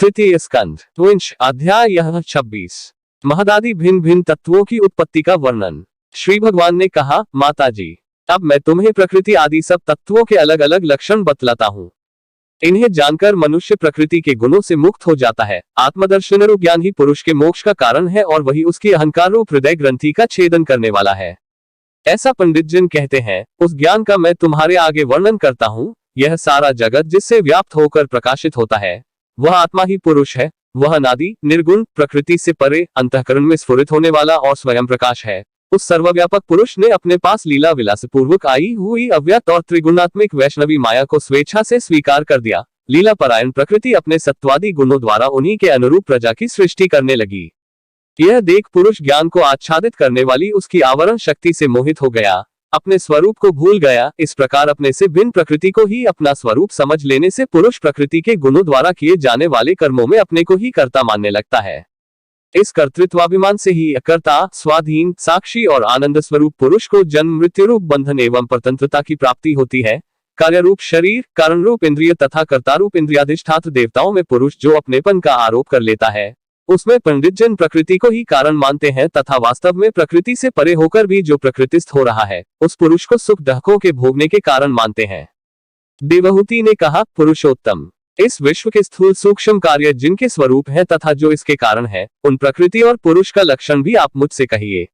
तृतीय स्कंध त्विंश अध्याय यह 26। महदादि भिन्न भिन्न तत्वों की उत्पत्ति का वर्णन। श्री भगवान ने कहा, माता जी, अब मैं तुम्हें प्रकृति आदि सब तत्वों के अलग अलग लक्षण बतलाता हूँ। इन्हें जानकर मनुष्य प्रकृति के गुणों से मुक्त हो जाता है। आत्मदर्शन रूप ज्ञान ही पुरुष के मोक्ष का कारण है और वही उसकी अहंकार रूप हृदय ग्रंथि का छेदन करने वाला है, ऐसा पंडित जन कहते हैं। उस ज्ञान का मैं तुम्हारे आगे वर्णन करता हूँ। यह सारा जगत जिससे व्याप्त होकर प्रकाशित होता है, वह आत्मा ही पुरुष है। वह अनादि निर्गुण, प्रकृति से परे, अंतःकरण में स्फुरित होने वाला और स्वयं प्रकाश है। उस सर्वव्यापक पुरुष ने अपने पास लीला विलास पूर्वक आई हुई अव्यक्त और त्रिगुणात्मिक वैष्णवी माया को स्वेच्छा से स्वीकार कर दिया। लीला परायण प्रकृति अपने सत्वादि गुणों द्वारा उन्हीं के अनुरूप प्रजा की सृष्टि करने लगी। यह देख पुरुष ज्ञान को आच्छादित करने वाली उसकी आवरण शक्ति से मोहित हो गया, अपने स्वरूप को भूल गया। इस प्रकार अपने से भिन्न प्रकृति को ही अपना स्वरूप समझ लेने से पुरुष प्रकृति के गुणों द्वारा किए जाने वाले कर्मों में अपने को ही कर्ता मानने लगता है। इस कर्तृत्वाभिमान से ही कर्ता, स्वाधीन, साक्षी और आनंद स्वरूप पुरुष को जन्म मृत्यु रूप बंधन एवं स्वतंत्रता की प्राप्ति होती है। कार्य रूप शरीर, कारण रूप इंद्रिय तथा कर्ता रूप इंद्रियाधिष्ठात्र देवताओं में पुरुष जो अपनेपन का आरोप कर लेता है, उसमें पंडित जन प्रकृति को ही कारण मानते हैं तथा वास्तव में प्रकृति से परे होकर भी जो प्रकृतिस्थ हो रहा है, उस पुरुष को सुख दुखों के भोगने के कारण मानते हैं। देवहूति ने कहा, पुरुषोत्तम, इस विश्व के स्थूल सूक्ष्म कार्य जिनके स्वरूप है तथा जो इसके कारण है, उन प्रकृति और पुरुष का लक्षण भी आप मुझसे कहिए।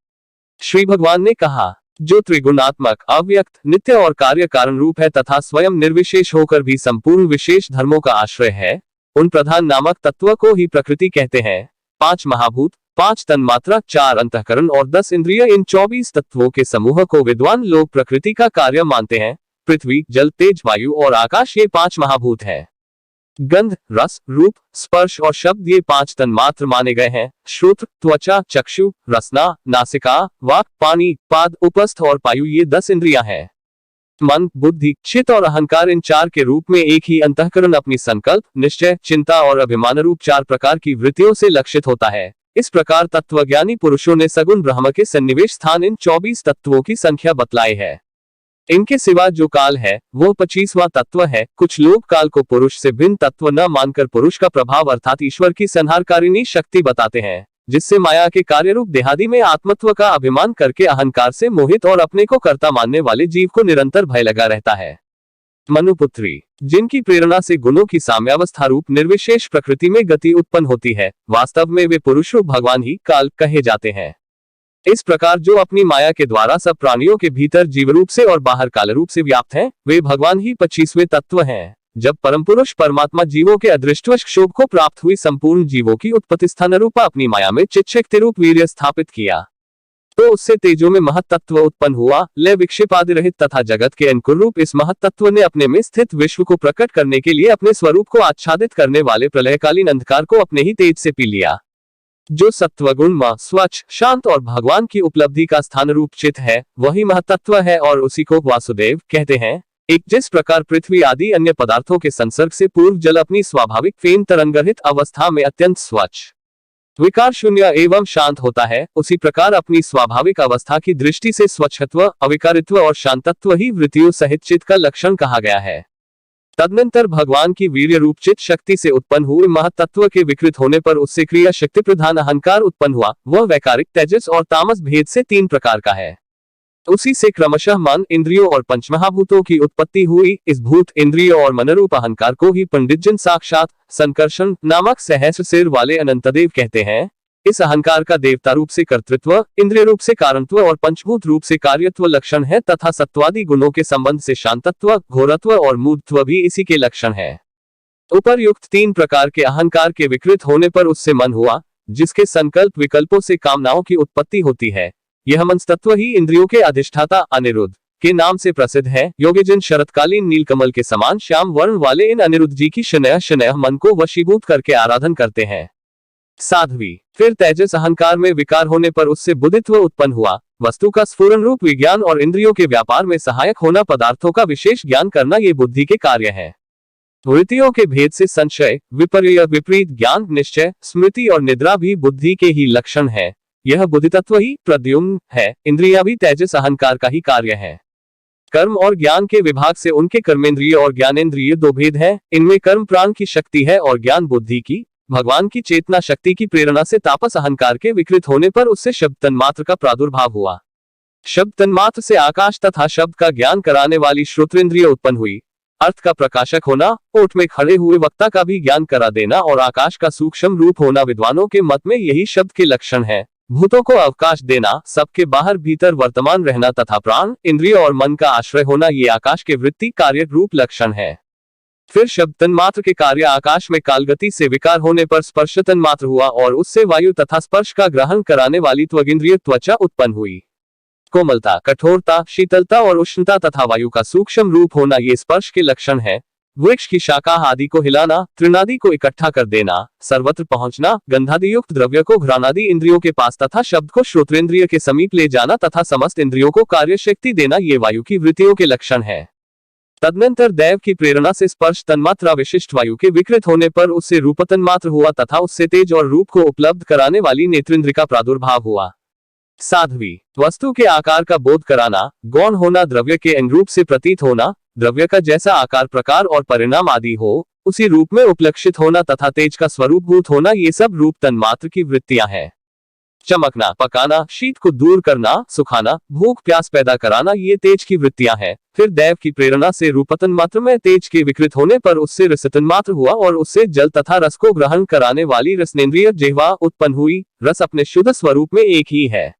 श्री भगवान ने कहा, जो त्रिगुणात्मक, अव्यक्त, नित्य और कार्य कारण रूप है तथा स्वयं निर्विशेष होकर भी संपूर्ण विशेष धर्मों का आश्रय है, उन प्रधान नामक तत्व को ही प्रकृति कहते हैं। 5 महाभूत, 5 तन्मात्रा, 4 अंतःकरण और 10 इंद्रिय, इन 24 तत्वों के समूह को विद्वान लोग प्रकृति का कार्य मानते हैं। पृथ्वी, जल, तेज, वायु और आकाश ये 5 महाभूत हैं। गंध, रस, रूप, स्पर्श और शब्द ये 5 तन्मात्र माने गए हैं। श्रोत्र, त्वचा, चक्षु, रसना, नासिका, वाक, पानी, पाद, उपस्थ और पायु ये 10 इंद्रियां हैं। मन, बुद्धि, चित्त और अहंकार, इन 4 के रूप में एक ही अंतःकरण अपनी संकल्प, निश्चय, चिंता और अभिमान रूप 4 प्रकार की वृत्तियों से लक्षित होता है। इस प्रकार तत्वज्ञानी पुरुषों ने सगुण ब्रह्म के सन्निवेश स्थान इन 24 तत्वों की संख्या बतलाई है। इनके सिवा जो काल है वो 25वां तत्व है। कुछ लोग काल को पुरुष से भिन्न तत्व न मानकर पुरुष का प्रभाव अर्थात ईश्वर की संहारकारिणी शक्ति बताते हैं, जिससे माया के कार्य रूप देहादि में आत्मत्व का अभिमान करके अहंकार से मोहित और अपने को कर्ता मानने वाले जीव को निरंतर भय लगा रहता है। मनुपुत्री, जिनकी प्रेरणा से गुणों की साम्यावस्था रूप निर्विशेष प्रकृति में गति उत्पन्न होती है, वास्तव में वे पुरुष रूप भगवान ही काल कहे जाते हैं। इस प्रकार जो अपनी माया के द्वारा सब प्राणियों के भीतर जीव रूप से और बाहर काल रूप से व्याप्त हैं, वे भगवान ही 25वें तत्व हैं। जब परम पुरुष परमात्मा जीवों के अदृष्टवश क्षोभ को प्राप्त हुई संपूर्ण जीवों की उत्पत्ति स्थान रूपा अपनी माया में चित्शक्ति रूप वीर्य स्थापित किया, तो उससे तेजो में महत्तत्व उत्पन्न हुआ। लय विक्षेपादि रहित तथा जगत के अंकुर रूप इस महत्तत्व ने अपने में स्थित विश्व को प्रकट करने के लिए अपने स्वरूप को आच्छादित करने वाले प्रलयकालीन अंधकार को अपने ही तेज से पी लिया। जो सत्वगुण में स्वच्छ, शांत और भगवान की उपलब्धि का स्थान रूप चित है, वही महत्तत्व है और उसी को वासुदेव कहते हैं। एक जिस प्रकार पृथ्वी आदि अन्य पदार्थों के संसर्ग से पूर्व जल अपनी स्वाभाविक फेन तरंगरहित अवस्था में अत्यंत स्वच्छ, विकार शून्य एवं शांत होता है, उसी प्रकार अपनी स्वाभाविक अवस्था की दृष्टि से स्वच्छत्व, अविकारित्व और शांतत्व ही वृत्तियों सहित चित्त का लक्षण कहा गया है। तदनंतर भगवान की वीर्य रूप चित्त शक्ति से उत्पन्न हुए महत्तत्व के विकृत होने पर उससे क्रिया शक्ति प्रधान अहंकार उत्पन्न हुआ। वह वैकारिक, तेजस और तामस भेद से 3 प्रकार का है। उसी से क्रमशः मन, इंद्रियों और पंचमहाभूतों की उत्पत्ति हुई। इस भूत, इंद्रियों और मनरूप अहंकार को ही पंडित जन साक्षात संकर्षण नामक सहस्र सिर वाले अनंतदेव कहते हैं। इस अहंकार का देवता रूप से कर्तृत्व, इंद्रिय रूप से कारणत्व और पंचभूत रूप से कार्यत्व लक्षण है तथा सत्वादि गुणों के संबंध से शांतत्व, घोरत्व और मूर्धत्व भी इसी के लक्षण है। उपर्युक्त 3 प्रकार के अहंकार के विकृत होने पर उससे मन हुआ, जिसके संकल्प विकल्पों से कामनाओं की उत्पत्ति होती है। यह मनस्तत्व ही इंद्रियों के अधिष्ठाता अनिरुद्ध के नाम से प्रसिद्ध है। योगीजन शरतकालीन नीलकमल के समान श्याम वर्ण वाले इन अनिरुद्ध जी की शनय शनय मन को वशीभूत करके आराधन करते हैं। साध्वी, फिर तेजस अहंकार में विकार होने पर उससे बुद्धित्व उत्पन्न हुआ। वस्तु का स्फुरन रूप विज्ञान और इंद्रियों के व्यापार में सहायक होना, पदार्थों का विशेष ज्ञान करना, ये बुद्धि के कार्य है। वृत्तियों के भेद से संशय, विपर्य, विपरीत ज्ञान, निश्चय, स्मृति और निद्रा भी बुद्धि के ही लक्षण है। यह बुद्धितत्व ही प्रद्युम्न है। इंद्रियां भी तेजस अहंकार का ही कार्य है। कर्म और ज्ञान के विभाग से उनके कर्मेंद्रिय और ज्ञानेंद्रिय 2 भेद हैं। इनमें कर्म प्राण की शक्ति है और ज्ञान बुद्धि की। भगवान की चेतना शक्ति की प्रेरणा से तापस अहंकार के विकृत होने पर उससे शब्द तन्मात्र का प्रादुर्भाव हुआ। शब्द तन्मात्र से आकाश तथा शब्द का ज्ञान कराने वाली श्रोत्रेंद्रिय उत्पन्न हुई। अर्थ का प्रकाशक होना, ओट में खड़े हुए वक्ता का भी ज्ञान करा देना और आकाश का सूक्ष्म रूप होना विद्वानों के मत में यही शब्द के लक्षण है। भूतों को अवकाश देना, सबके बाहर भीतर वर्तमान रहना तथा प्राण, इंद्रिय और मन का आश्रय होना ये आकाश के वृत्ति कार्य रूप लक्षण है। फिर शब्द तन्मात्र के कार्य आकाश में कालगति से विकार होने पर स्पर्श तन्मात्र हुआ और उससे वायु तथा स्पर्श का ग्रहण कराने वाली त्वगिंद्रिय त्वचा उत्पन्न हुई। कोमलता, कठोरता, शीतलता और उष्णता तथा वायु का सूक्ष्म रूप होना ये स्पर्श के लक्षण है। वृक्ष की शाखा आदि को हिलाना, तृणादि को इकट्ठा कर देना, सर्वत्र पहुंचना, गंधादि युक्त द्रव्य को घ्राणादि इंद्रियों के पास तथा शब्द को श्रोत्रेंद्रिय के समीप ले जाना तथा समस्त इंद्रियों को कार्य शक्ति देना ये वायु की वृत्तियों के लक्षण है। तदनंतर दैव की प्रेरणा से स्पर्श तन्मात्रा विशिष्ट वायु के विकृत होने पर उससे रूप तन्मात्र हुआ तथा उससे तेज और रूप को उपलब्ध कराने वाली नेत्रेंद्र का प्रादुर्भाव हुआ। साध्वी, वस्तु के आकार का बोध कराना, गौण होना, द्रव्य के अनुरूप से प्रतीत होना, द्रव्य का जैसा आकार प्रकार और परिणाम आदि हो उसी रूप में उपलक्षित होना तथा तेज का स्वरूपभूत होना ये सब रूप तन्मात्र की वृत्तियां हैं। चमकना, पकाना, शीत को दूर करना, सुखाना, भूख प्यास पैदा कराना ये तेज की वृत्तियां हैं। फिर दैव की प्रेरणा से रूप तन्मात्र में तेज के विकृत होने पर उससे रस तन्मात्र हुआ और उससे जल तथा रस को ग्रहण कराने वाली रसनेन्द्रिय जिह्वा उत्पन्न हुई। रस अपने शुद्ध स्वरूप में एक ही है,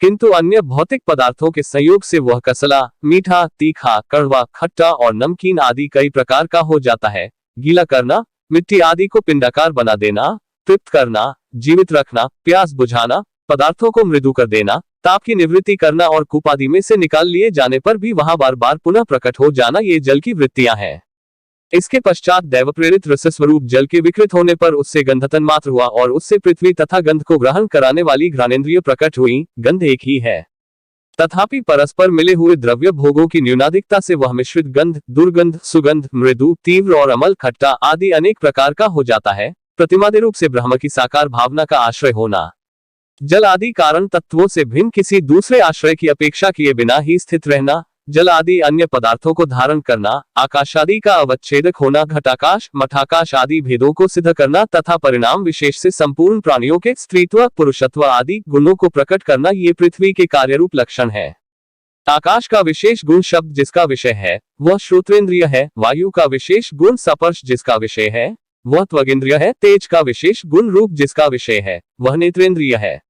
किंतु अन्य भौतिक पदार्थों के संयोग से वह कसला, मीठा, तीखा, कड़वा, खट्टा और नमकीन आदि कई प्रकार का हो जाता है। गीला करना, मिट्टी आदि को पिंडाकार बना देना, तृप्त करना, जीवित रखना, प्यास बुझाना, पदार्थों को मृदु कर देना, ताप की निवृत्ति करना और कूप आदि में से निकाल लिए जाने पर भी वहां बार बार पुनः प्रकट हो जाना ये जल की वृत्तियां हैं। इसके पश्चात दैव प्रेरित रस स्वरूप जल के विकृत होने पर उससे गंध तन्मात्र हुआ और उससे पृथ्वी तथा गंध को ग्रहण कराने वाली घ्राणेन्द्रिय प्रकट हुई। गंध एक ही है, तथापि परस्पर मिले हुए द्रव्य भोगों की न्यूनाधिकता से वह मिश्रित गंध, दुर्गंध, सुगंध, मृदु, तीव्र और अमल, खट्टा आदि अनेक प्रकार का हो जाता है। प्रतिमादि रूप से ब्रह्म की साकार भावना का आश्रय होना, जल आदि कारण तत्वों से भिन्न किसी दूसरे आश्रय की अपेक्षा किए बिना ही स्थित रहना, जल आदि अन्य पदार्थों को धारण करना, आकाश आदि का अवच्छेदक होना, घटाकाश, मठाकाश आदि भेदों को सिद्ध करना तथा परिणाम विशेष से संपूर्ण प्राणियों के स्त्रीत्व, पुरुषत्व आदि गुणों को प्रकट करना ये पृथ्वी के कार्यरूप लक्षण है। आकाश का विशेष गुण शब्द जिसका विषय है वह श्रोत्रेंद्रिय है। वायु का विशेष गुण स्पर्श जिसका विषय है वह त्वगिंद्रिय है। तेज का विशेष गुण रूप जिसका विषय है वह नेत्रेंद्रिय है।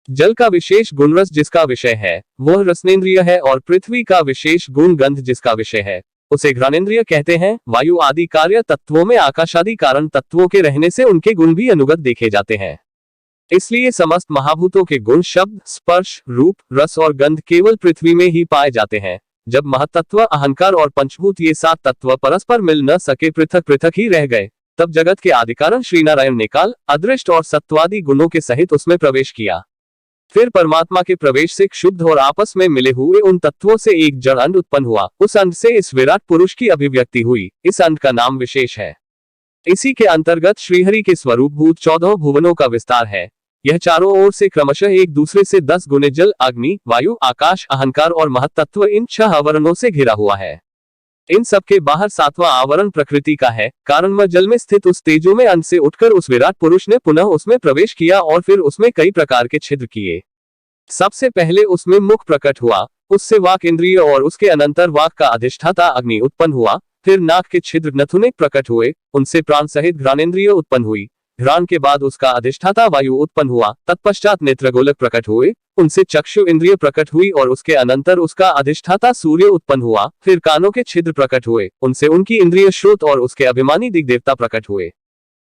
जल का विशेष गुण रस जिसका विषय है वह रसनेन्द्रिय है और पृथ्वी का विशेष गुण गंध जिसका विषय है उसे घ्राणेन्द्रिय कहते हैं। वायु आदि कार्य तत्वों में आकाश आदि कारण तत्वों के रहने से उनके गुण भी अनुगत देखे जाते हैं। इसलिए समस्त महाभूतों के गुण शब्द, स्पर्श, रूप, रस और गंध केवल पृथ्वी में ही पाए जाते हैं। जब महतत्व, अहंकार और पंचभूत ये 7 तत्व परस्पर मिल न सके, पृथक पृथक ही रह गए, तब जगत के आदिकारण श्रीनारायण ने काल, अदृष्ट और सत्वादि गुणों के सहित उसमें प्रवेश किया। फिर परमात्मा के प्रवेश से क्षुब्ध और आपस में मिले हुए उन तत्वों से एक जड़ अंड उत्पन्न हुआ। उस अंड से इस विराट पुरुष की अभिव्यक्ति हुई। इस अंड का नाम विशेष है। इसी के अंतर्गत श्रीहरि के स्वरूप भूत 14 भुवनों का विस्तार है। यह चारों ओर से क्रमशः एक दूसरे से 10 गुने जल, अग्नि, वायु, आकाश, अहंकार और महत्तत्व इन 6 आवरणों से घिरा हुआ है। इन सबके बाहर 7वां आवरण प्रकृति का है। कारणमय जल में स्थित उस तेजो में अंश से उठकर उस विराट पुरुष ने पुनः उसमें प्रवेश किया और फिर उसमें कई प्रकार के छिद्र किए। सबसे पहले उसमें मुख प्रकट हुआ, उससे वाक इंद्रिय और उसके अनंतर वाक का अधिष्ठाता अग्नि उत्पन्न हुआ। फिर नाक के छिद्र नथुने प्रकट हुए, उनसे प्राण सहित घ्राणेन्द्रिय उत्पन्न हुई। घ्राण के बाद उसका अधिष्ठाता वायु उत्पन्न हुआ। तत्पश्चात नेत्रगोलक प्रकट हुए, उनसे चक्षु इंद्रिय प्रकट हुई और उसके अनंतर उसका अधिष्ठाता सूर्य उत्पन्न हुआ। फिर कानों के छिद्र प्रकट हुए, उनसे उनकी इंद्रिय श्रुत और उसके अभिमानी दिग्देवता प्रकट हुए।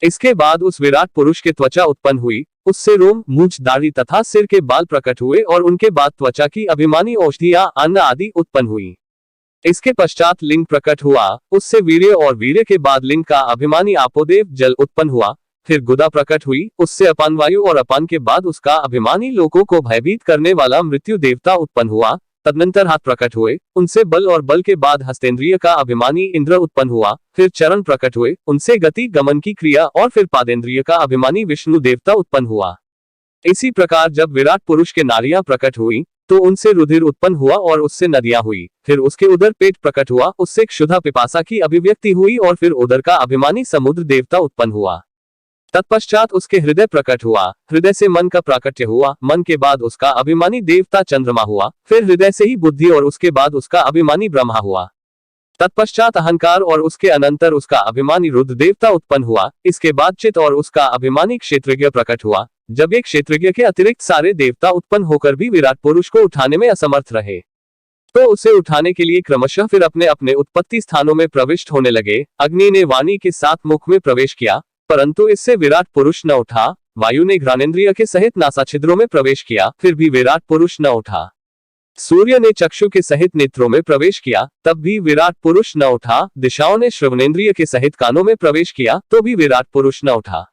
इसके बाद उस विराट पुरुष के त्वचा उत्पन्न हुई, उससे रोम, मूंछ, दाढ़ी तथा सिर के बाल प्रकट हुए और उनके बाद त्वचा की अभिमानी औषधियां, अन्न आदि उत्पन्न हुई। इसके पश्चात लिंग प्रकट हुआ, उससे वीर्य और वीर्य के बाद लिंग का अभिमानी आपोदेव जल उत्पन्न हुआ। फिर गुदा प्रकट हुई, उससे अपान वायु और अपान के बाद उसका अभिमानी लोगों को भयभीत करने वाला मृत्यु देवता उत्पन्न हुआ। तदनंतर हाथ प्रकट हुए, उनसे बल और बल के बाद हस्तेन्द्रिय का अभिमानी इंद्र उत्पन्न हुआ। फिर चरण प्रकट हुए, उनसे गति गमन की क्रिया और फिर पादेन्द्रिय का अभिमानी विष्णु देवता उत्पन्न हुआ। इसी प्रकार जब विराट पुरुष के नाड़ियां प्रकट हुई तो उनसे रुधिर उत्पन्न हुआ और उससे नदियां हुई। फिर उसके उदर पेट प्रकट हुआ, उससे क्षुधा पिपासा की अभिव्यक्ति हुई और फिर उदर का अभिमानी समुद्र देवता उत्पन्न हुआ। तत्पश्चात उसके हृदय प्रकट हुआ, हृदय से मन का प्राकट्य हुआ, मन के बाद उसका अभिमानी देवता चंद्रमा हुआ, फिर हृदय से ही बुद्धि और उसके बाद उसका अभिमानी ब्रह्मा हुआ। तत्पश्चात अहंकार और उसके अनंतर उसका अभिमानी रुद्र देवता उत्पन्न हुआ। इसके बाद चित्त और उसका अभिमानी क्षेत्रज्ञ प्रकट हुआ। जब एक क्षेत्रज्ञ के अतिरिक्त सारे देवता उत्पन्न होकर भी विराट पुरुष को उठाने में असमर्थ रहे, तो उसे उठाने के लिए क्रमशः फिर अपने अपने उत्पत्ति स्थानों में प्रविष्ट होने लगे। अग्नि ने वाणी के साथ मुख में प्रवेश किया, परंतु इससे विराट पुरुष न उठा। वायु ने घ्राणेन्द्रिय के सहित नासा छिद्रों में प्रवेश किया, फिर भी विराट पुरुष न उठा। सूर्य ने चक्षु के सहित नेत्रों में प्रवेश किया, तब भी विराट पुरुष न उठा। दिशाओं ने श्रवणेन्द्रिय के सहित कानों में प्रवेश किया, तो भी विराट पुरुष न उठा।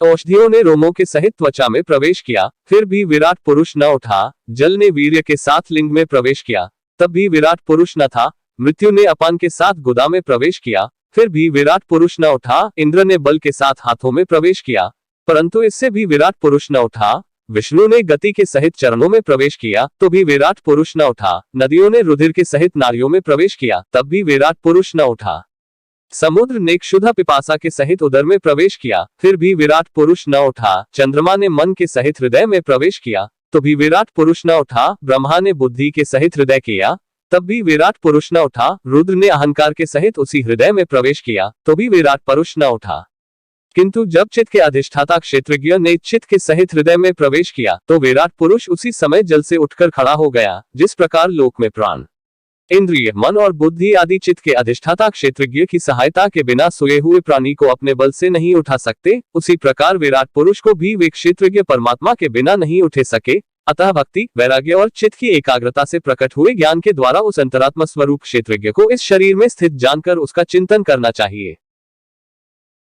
औषधियों ने रोमों के सहित त्वचा में प्रवेश किया, फिर भी विराट पुरुष न उठा। जल ने वीर्य के साथ लिंग में प्रवेश किया, तब भी विराट पुरुष न था। मृत्यु ने अपान के साथ गुदा में प्रवेश किया, फिर भी विराट पुरुष न उठा। इंद्र ने बल के साथ हाथों में प्रवेश किया, परंतु इससे भी विराट पुरुष न उठा। विष्णु ने गति के सहित चरणों में प्रवेश किया, तो भी विराट पुरुष न उठा। नदियों ने रुधिर के सहित नाड़ियों में प्रवेश किया, तब भी विराट पुरुष न उठा। समुद्र ने क्षुधा पिपासा के सहित उदर में प्रवेश किया, फिर भी विराट पुरुष न उठा। चंद्रमा ने मन के सहित हृदय में प्रवेश किया, तो भी विराट पुरुष न उठा। ब्रह्मा ने बुद्धि के सहित हृदय किया, तब भी विराट पुरुष न उठा। रुद्र ने अहंकार के सहित उसी हृदय में प्रवेश किया, तो भी विराट पुरुष न उठा। किंतु जब चित्त के अधिष्ठाता क्षेत्रज्ञ ने चित्त के सहित हृदय में प्रवेश किया, तो विराट पुरुष उसी समय जल से उठकर खड़ा हो गया। जिस प्रकार लोक में प्राण, इंद्रिय, मन और बुद्धि आदि चित्त के अधिष्ठाता क्षेत्रज्ञ की सहायता के बिना सोए हुए प्राणी को अपने बल से नहीं उठा सकते, उसी प्रकार विराट पुरुष को भी वे क्षेत्रज्ञ परमात्मा के बिना नहीं उठे सके। अतः भक्ति, वैराग्य और चित्त की एकाग्रता से प्रकट हुए ज्ञान के द्वारा उस अंतरात्मा स्वरूप क्षेत्रज्ञ को इस शरीर में स्थित जानकर उसका चिंतन करना चाहिए।